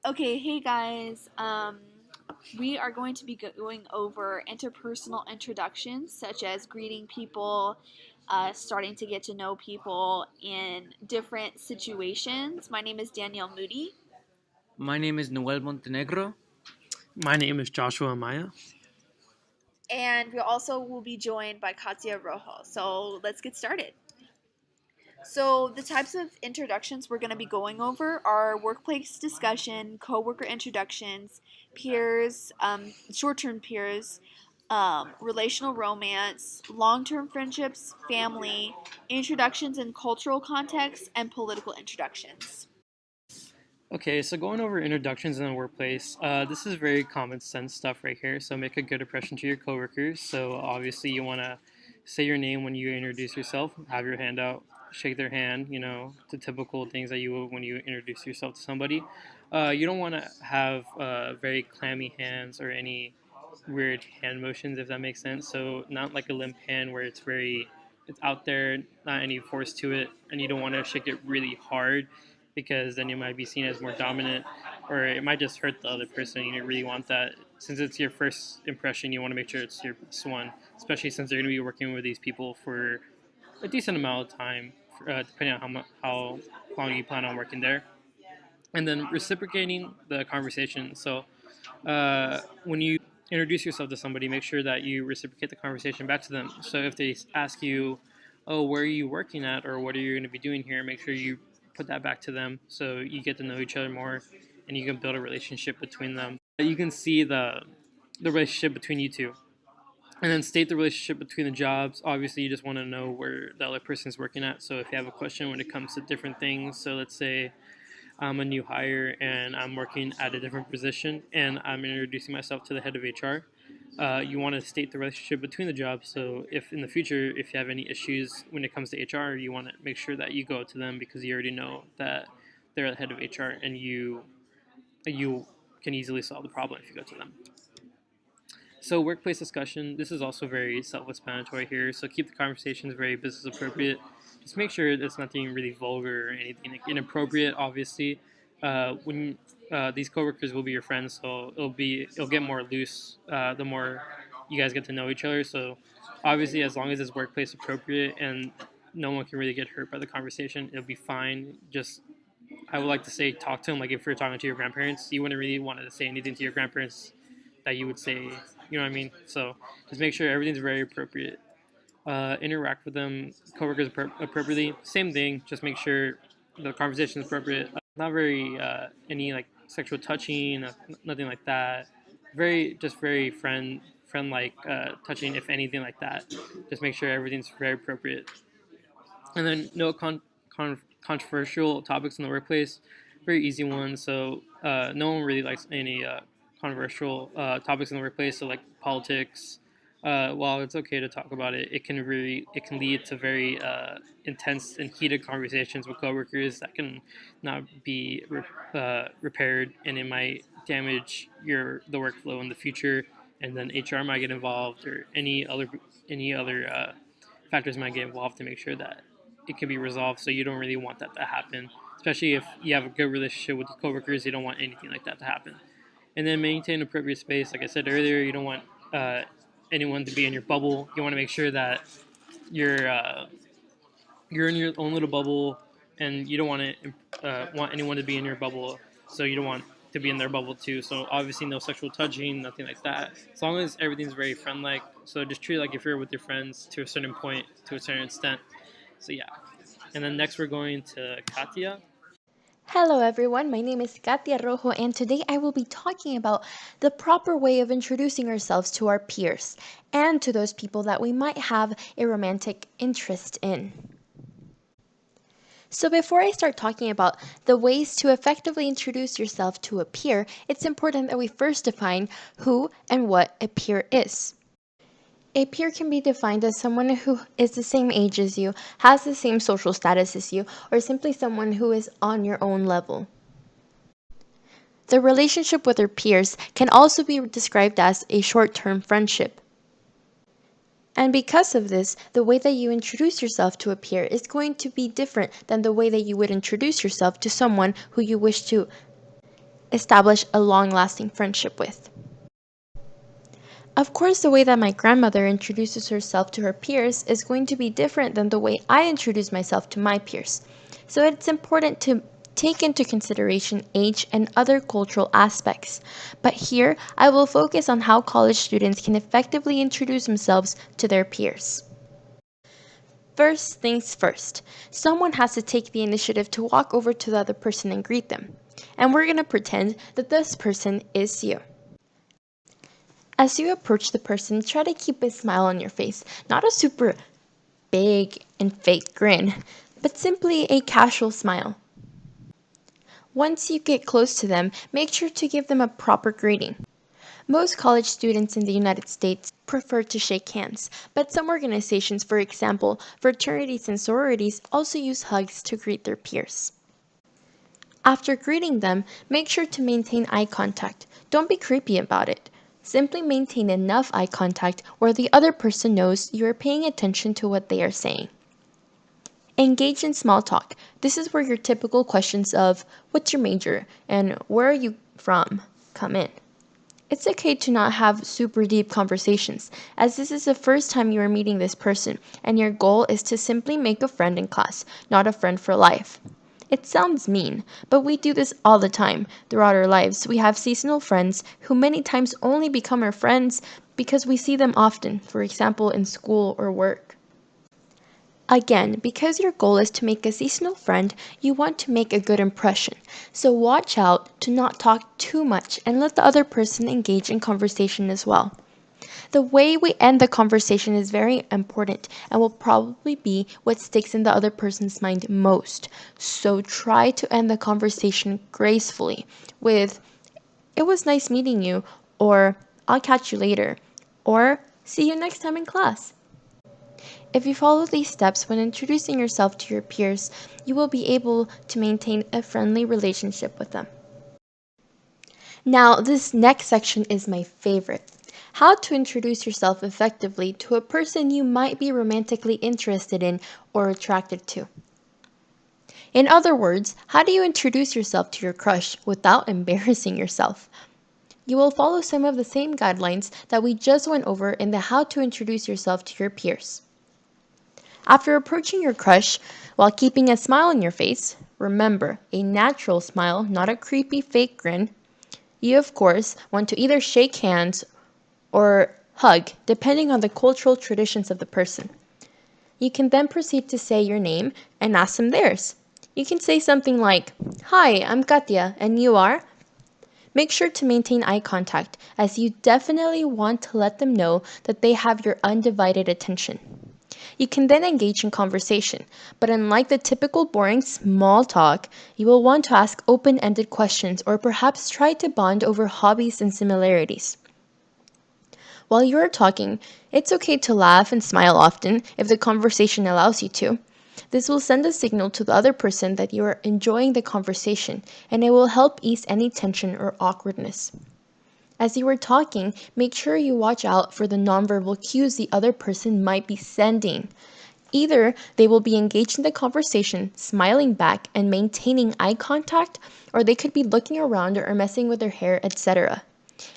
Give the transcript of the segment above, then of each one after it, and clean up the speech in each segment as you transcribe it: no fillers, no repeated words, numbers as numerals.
Okay, hey guys. We are going to be going over interpersonal introductions, such as greeting people, starting to get to know people in different situations. My name is Danielle Moody. My name is Noel Montenegro. My name is Joshua Amaya. And we also will be joined by Katia Rojo. So let's get started. So the types of introductions we're going to be going over are workplace discussion, coworker introductions, peers, short-term peers, relational romance, long-term friendships, family, introductions in cultural context, and political introductions. Okay, so going over introductions in the workplace, this is very common sense stuff right here. So make a good impression to your coworkers. So obviously you want to say your name when you introduce yourself, have your hand out, shake their hand, the typical things that you would when you introduce yourself to somebody. You don't want to have very clammy hands or any weird hand motions, if that makes sense. So not like a limp hand where it's out there, not any force to it, and you don't want to shake it really hard because then you might be seen as more dominant, or it might just hurt the other person. You don't really want that. Since it's your first impression, you want to make sure it's your best one, especially since you're going to be working with these people for a decent amount of time, depending on how long you plan on working there. And then reciprocating the conversation. So when you introduce yourself to somebody, make sure that you reciprocate the conversation back to them. So if they ask you, "Oh, where are you working at?" or "What are you going to be doing here?" make sure you put that back to them, so you get to know each other more, and you can build a relationship between them. You can see the relationship between you two, and then state the relationship between the jobs. Obviously, you just want to know where the other person's working at. So if you have a question when it comes to different things, so let's say I'm a new hire and I'm working at a different position and I'm introducing myself to the head of HR. You want to state the relationship between the jobs. So if in the future, if you have any issues when it comes to HR, you want to make sure that you go to them because you already know that they're the head of HR and you can easily solve the problem if you go to them. So workplace discussion, this is also very self-explanatory here. So keep the conversations very business appropriate. Just make sure it's nothing really vulgar or anything like inappropriate. Obviously, when these coworkers will be your friends, so it'll get more loose the more you guys get to know each other. So obviously, as long as it's workplace appropriate and no one can really get hurt by the conversation, it'll be fine. Just I would like to say talk to them like if you're talking to your grandparents, you wouldn't really want to say anything to your grandparents that you would say, you know what I mean? So just make sure everything's very appropriate. Interact with them, coworkers appropriately. Same thing, just make sure the conversation is appropriate. Not very any like sexual touching, nothing like that. Very friend like touching, if anything like that. Just make sure everything's very appropriate. And then no controversial topics in the workplace. Very easy one. So no one really likes any controversial topics in the workplace. So like politics. While it's okay to talk about it, it can lead to very intense and heated conversations with coworkers that can not be repaired, and it might damage the workflow in the future. And then HR might get involved, or any other factors might get involved to make sure that it can be resolved. So you don't really want that to happen, especially if you have a good relationship with the coworkers. You don't want anything like that to happen. And then maintain appropriate space. Like I said earlier, you don't want anyone to be in your bubble. You want to make sure that you're uh, you're in your own little bubble, and you don't want anyone to be in your bubble. So you don't want to be in their bubble too. So obviously, no sexual touching, nothing like that. As long as everything's very friend-like. So just treat it like if you're with your friends to a certain point, to a certain extent. So yeah. And then next we're going to Katia. Hello everyone, my name is Katia Rojo and today I will be talking about the proper way of introducing ourselves to our peers and to those people that we might have a romantic interest in. So before I start talking about the ways to effectively introduce yourself to a peer, it's important that we first define who and what a peer is. A peer can be defined as someone who is the same age as you, has the same social status as you, or simply someone who is on your own level. The relationship with our peers can also be described as a short-term friendship. And because of this, the way that you introduce yourself to a peer is going to be different than the way that you would introduce yourself to someone who you wish to establish a long-lasting friendship with. Of course, the way that my grandmother introduces herself to her peers is going to be different than the way I introduce myself to my peers. So it's important to take into consideration age and other cultural aspects. But here, I will focus on how college students can effectively introduce themselves to their peers. First things first, someone has to take the initiative to walk over to the other person and greet them. And we're going to pretend that this person is you. As you approach the person, try to keep a smile on your face, not a super big and fake grin, but simply a casual smile. Once you get close to them, make sure to give them a proper greeting. Most college students in the United States prefer to shake hands, but some organizations, for example, fraternities and sororities, also use hugs to greet their peers. After greeting them, make sure to maintain eye contact. Don't be creepy about it. Simply maintain enough eye contact where the other person knows you are paying attention to what they are saying. Engage in small talk. This is where your typical questions of "what's your major?" and "where are you from?" come in. It's okay to not have super deep conversations, as this is the first time you are meeting this person, and your goal is to simply make a friend in class, not a friend for life. It sounds mean, but we do this all the time. Throughout our lives, we have seasonal friends who many times only become our friends because we see them often, for example, in school or work. Again, because your goal is to make a seasonal friend, you want to make a good impression. So watch out to not talk too much and let the other person engage in conversation as well. The way we end the conversation is very important and will probably be what sticks in the other person's mind most. So try to end the conversation gracefully with, "It was nice meeting you," or "I'll catch you later," or "See you next time in class." If you follow these steps when introducing yourself to your peers, you will be able to maintain a friendly relationship with them. Now, this next section is my favorite. How to introduce yourself effectively to a person you might be romantically interested in or attracted to. In other words, how do you introduce yourself to your crush without embarrassing yourself? You will follow some of the same guidelines that we just went over in the how to introduce yourself to your peers. After approaching your crush while keeping a smile on your face, remember, a natural smile, not a creepy fake grin, you of course want to either shake hands or hug, depending on the cultural traditions of the person. You can then proceed to say your name and ask them theirs. You can say something like, "Hi, I'm Katia, and you are?" Make sure to maintain eye contact, as you definitely want to let them know that they have your undivided attention. You can then engage in conversation, but unlike the typical boring small talk, you will want to ask open-ended questions or perhaps try to bond over hobbies and similarities. While you are talking, it's okay to laugh and smile often if the conversation allows you to. This will send a signal to the other person that you are enjoying the conversation, and it will help ease any tension or awkwardness. As you are talking, make sure you watch out for the nonverbal cues the other person might be sending. Either they will be engaged in the conversation, smiling back and maintaining eye contact, or they could be looking around or messing with their hair, etc.,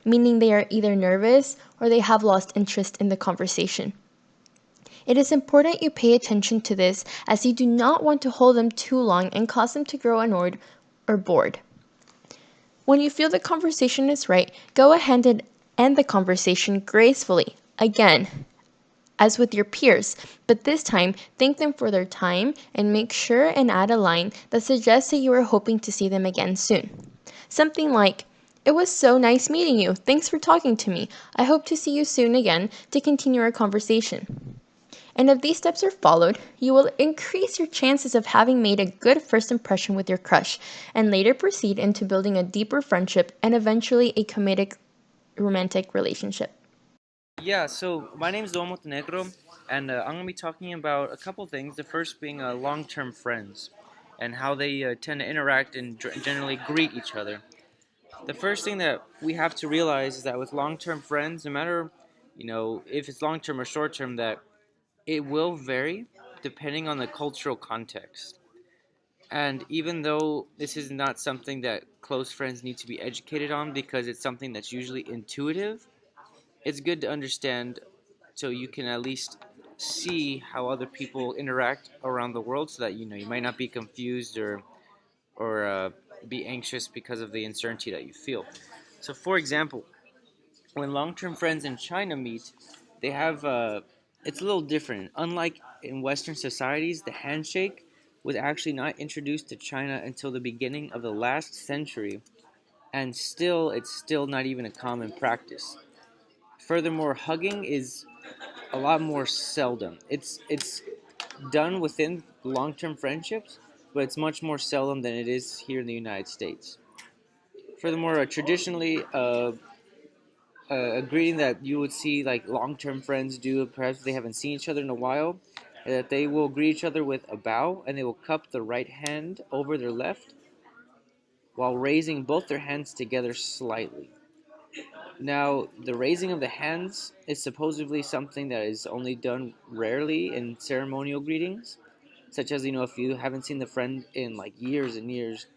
meaning they are either nervous or they have lost interest in the conversation. It is important you pay attention to this, as you do not want to hold them too long and cause them to grow annoyed or bored. When you feel the conversation is right, go ahead and end the conversation gracefully. Again, as with your peers, but this time thank them for their time and make sure and add a line that suggests that you are hoping to see them again soon. Something like, "It was so nice meeting you. Thanks for talking to me. I hope to see you soon again to continue our conversation." And if these steps are followed, you will increase your chances of having made a good first impression with your crush and later proceed into building a deeper friendship and eventually a committed romantic relationship. Yeah, so my name is Noel Montenegro, and I'm going to be talking about a couple things. The first being long-term friends and how they tend to interact and generally greet each other. The first thing that we have to realize is that with long-term friends, no matter if it's long-term or short-term, that it will vary depending on the cultural context. And even though this is not something that close friends need to be educated on because it's something that's usually intuitive, it's good to understand so you can at least see how other people interact around the world so that you might not be confused or be anxious because of the uncertainty that you feel. So, for example, when long-term friends in China meet, they have it's a little different. Unlike in Western societies, the handshake was actually not introduced to China until the beginning of the last century, and still it's still not even a common practice. Furthermore, hugging is a lot more seldom. It's done within long-term friendships, but it's much more seldom than it is here in the United States. Furthermore, traditionally, a greeting that you would see like long-term friends do, perhaps they haven't seen each other in a while, that they will greet each other with a bow and they will cup the right hand over their left while raising both their hands together slightly. Now, the raising of the hands is supposedly something that is only done rarely in ceremonial greetings, such as, if you haven't seen the friend in like years and years,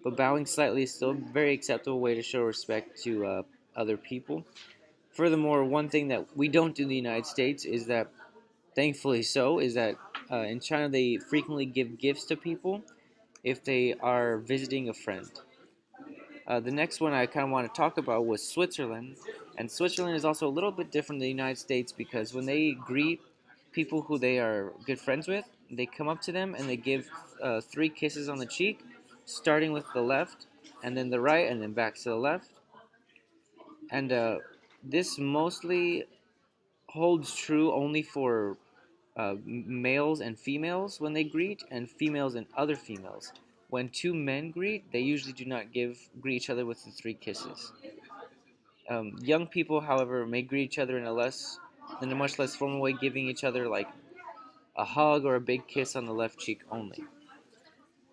but bowing slightly is still a very acceptable way to show respect to other people. Furthermore, one thing that we don't do in the United States is that, thankfully so, is that in China they frequently give gifts to people if they are visiting a friend. The next one I kind of want to talk about was Switzerland, and Switzerland is also a little bit different than the United States because when they greet people who they are good friends with, they come up to them and they give 3 kisses on the cheek, starting with the left, and then the right, and then back to the left. And this mostly holds true only for males and females when they greet, and females and other females. When two men greet, they usually do not greet each other with the 3 kisses. Young people, however, may greet each other in a much less formal way, giving each other like a hug or a big kiss on the left cheek only.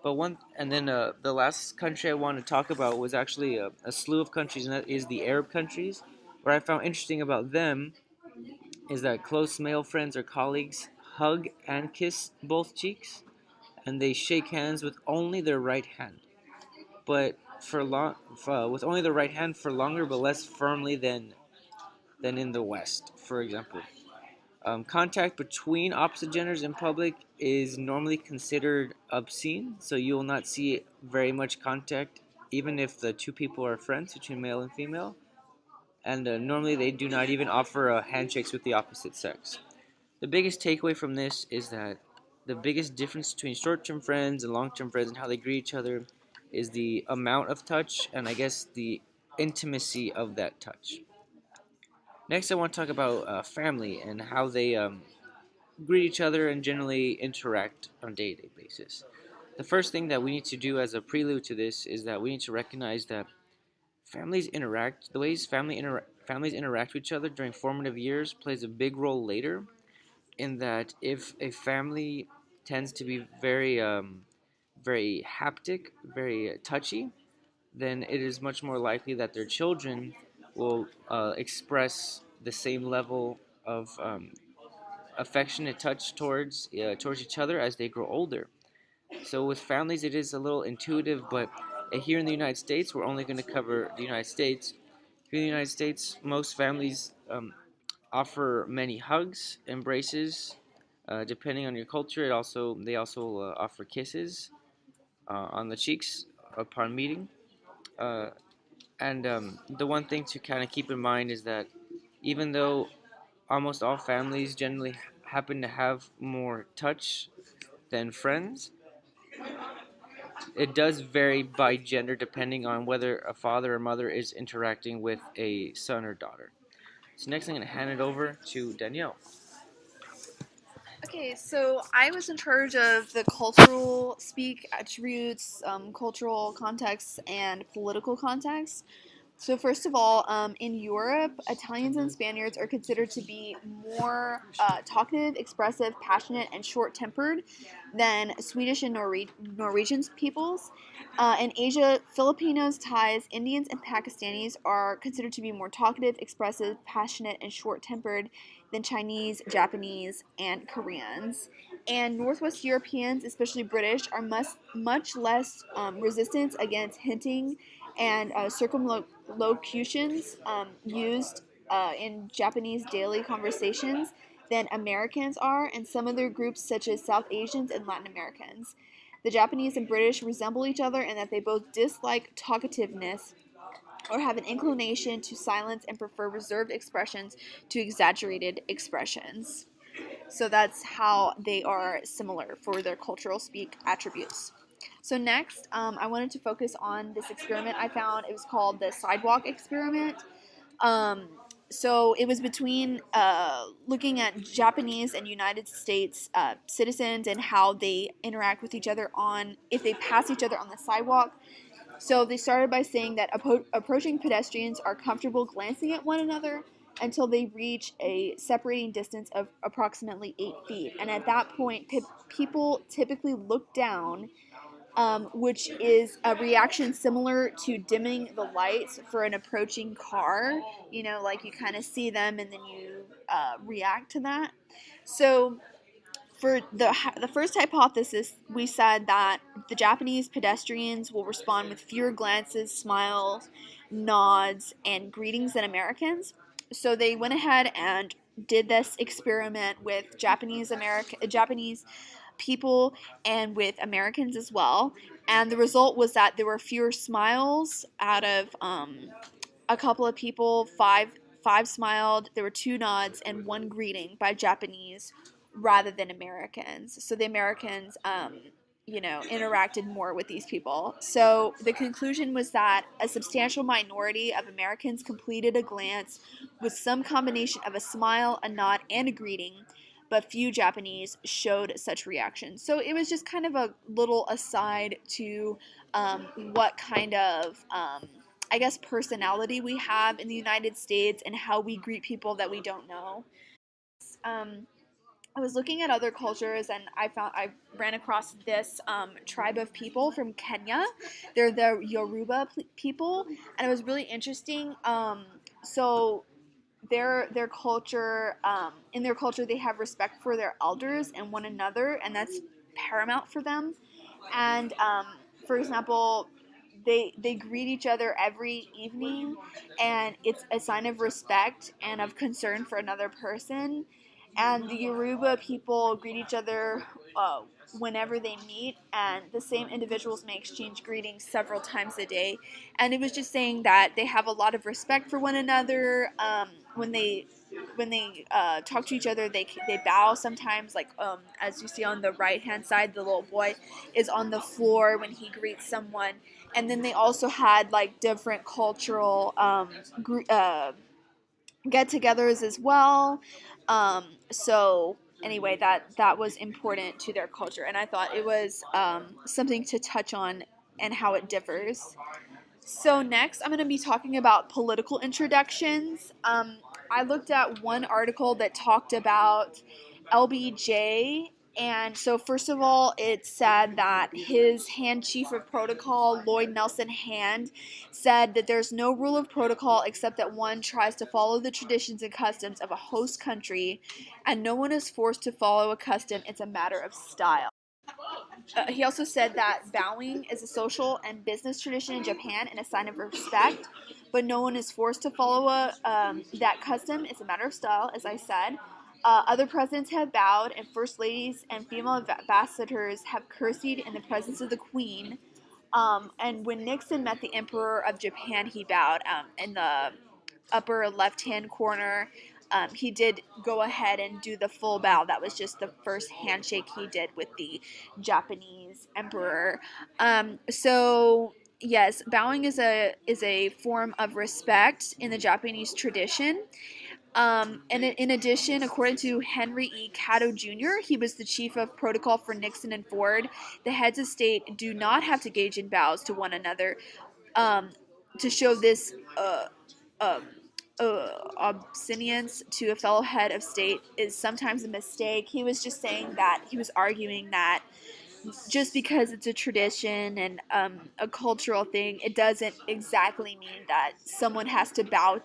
The last country I want to talk about was actually a slew of countries, and that is the Arab countries. What I found interesting about them is that close male friends or colleagues hug and kiss both cheeks, and they shake hands with only their right hand, but with only the right hand for longer, but less firmly than in the West, for example. Contact between opposite genders in public is normally considered obscene, so you will not see very much contact, even if the two people are friends between male and female. And normally they do not even offer handshakes with the opposite sex. The biggest takeaway from this is that the biggest difference between short-term friends and long-term friends and how they greet each other is the amount of touch and I guess the intimacy of that touch. Next, I want to talk about family and how they greet each other and generally interact on a day-to-day basis. The first thing that we need to do as a prelude to this is that we need to recognize that the ways families interact with each other during formative years plays a big role later, in that if a family tends to be very haptic, very touchy, then it is much more likely that their children will express the same level of affectionate touch towards each other as they grow older. So with families, it is a little intuitive, but here in the United States, we're only going to cover the United States. Here in the United States, most families offer many hugs, embraces. Depending on your culture, they also offer kisses on the cheeks upon meeting. Uh, and The one thing to kind of keep in mind is that even though almost all families generally happen to have more touch than friends, it does vary by gender depending on whether a father or mother is interacting with a son or daughter. So next I'm going to hand it over to Danielle. Okay, so I was in charge of the cultural speak attributes, cultural context, and political context. So first of all, in Europe, Italians and Spaniards are considered to be more talkative, expressive, passionate, and short-tempered than Swedish and Norwegian peoples. In Asia, Filipinos, Thais, Indians, and Pakistanis are considered to be more talkative, expressive, passionate, and short-tempered than Chinese, Japanese, and Koreans. And Northwest Europeans, especially British, are much less resistant against hinting and circumlocutions used in Japanese daily conversations than Americans are, and some other groups such as South Asians and Latin Americans. The Japanese and British resemble each other in that they both dislike talkativeness or have an inclination to silence and prefer reserved expressions to exaggerated expressions. So that's how they are similar for their cultural speak attributes. So next, I wanted to focus on this experiment I found. It was called the sidewalk experiment. Um, so it was between looking at Japanese and United States citizens and how they interact with each other on if they pass each other on the sidewalk. So they started by saying that approaching pedestrians are comfortable glancing at one another until they reach a separating distance of approximately 8 feet. And at that point, people typically look down, which is a reaction similar to dimming the lights for an approaching car. You know, like you kind of see them and then you react to that. So for the first hypothesis, we said that the Japanese pedestrians will respond with fewer glances, smiles, nods, and greetings than Americans. So they went ahead and did this experiment with Japanese people and with Americans as well. And the result was that there were fewer smiles out of a couple of people. Five smiled. There were 2 nods and 1 greeting by Japanese rather than Americans. So the Americans, interacted more with these people. So the conclusion was that a substantial minority of Americans completed a glance with some combination of a smile, a nod, and a greeting, but few Japanese showed such reactions. So it was just kind of a little aside to what kind of I guess personality we have in the United States and how we greet people that we don't know. Um, I was looking at other cultures and I ran across this tribe of people from Kenya. They're the Yoruba people, and it was really interesting. So their culture in their culture they have respect for their elders and one another, and that's paramount for them. And for example, they greet each other every evening, and it's a sign of respect and of concern for another person. And the Yoruba people greet each other whenever they meet, and the same individuals may exchange greetings several times a day. And it was just saying that they have a lot of respect for one another. When they talk to each other, they bow sometimes. Like as you see on the right hand side, the little boy is on the floor when he greets someone. And then they also had like different cultural get-togethers as well. So anyway, that was important to their culture, and I thought it was something to touch on and how it differs. So next, I'm going to be talking about political introductions. I looked at one article that talked about LBJ. And so, first of all, it said that his hand chief of protocol, Lloyd Nelson Hand, said that there's no rule of protocol except that one tries to follow the traditions and customs of a host country, and no one is forced to follow a custom. It's a matter of style. He also said that bowing is a social and business tradition in Japan and a sign of respect, but no one is forced to follow that custom. It's a matter of style, as I said. Other presidents have bowed, and first ladies and female ambassadors have curtsied in the presence of the queen. And when Nixon met the Emperor of Japan, he bowed in the upper left-hand corner. He did go ahead and do the full bow. That was just the first handshake he did with the Japanese emperor. So yes, bowing is a form of respect in the Japanese tradition. And in addition, according to Henry E. Cato Jr., he was the chief of protocol for Nixon and Ford. The heads of state do not have to engage in bows to one another um, to show this uh, obedience to a fellow head of state is sometimes a mistake. He was just saying that he was arguing that just because it's a tradition and a cultural thing, it doesn't exactly mean that someone has to bow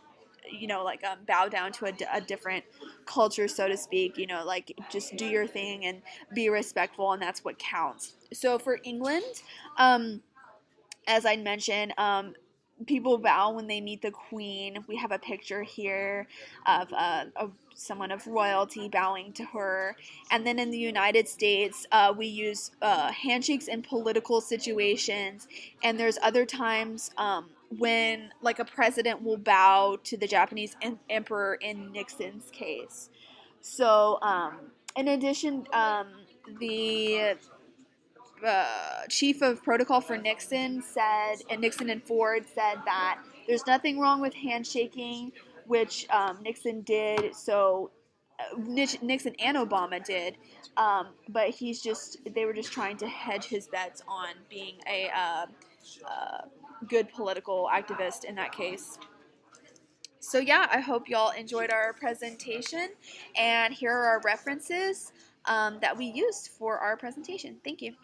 bow down to a different culture, so to speak. Like, just do your thing and be respectful, and that's what counts. So for England, as I mentioned, people bow when they meet the Queen. We have a picture here of someone of royalty bowing to her. And then in the United States, we use handshakes in political situations. And there's other times when, like, a president will bow to the Japanese emperor in Nixon's case. So, in addition, the chief of protocol for Nixon said, and Nixon and Ford said that there's nothing wrong with handshaking, which Nixon did. So Nixon and Obama did, but they were just trying to hedge his bets on being a good political activist in that case. So yeah, I hope y'all enjoyed our presentation, and here are our references that we used for our presentation. Thank you.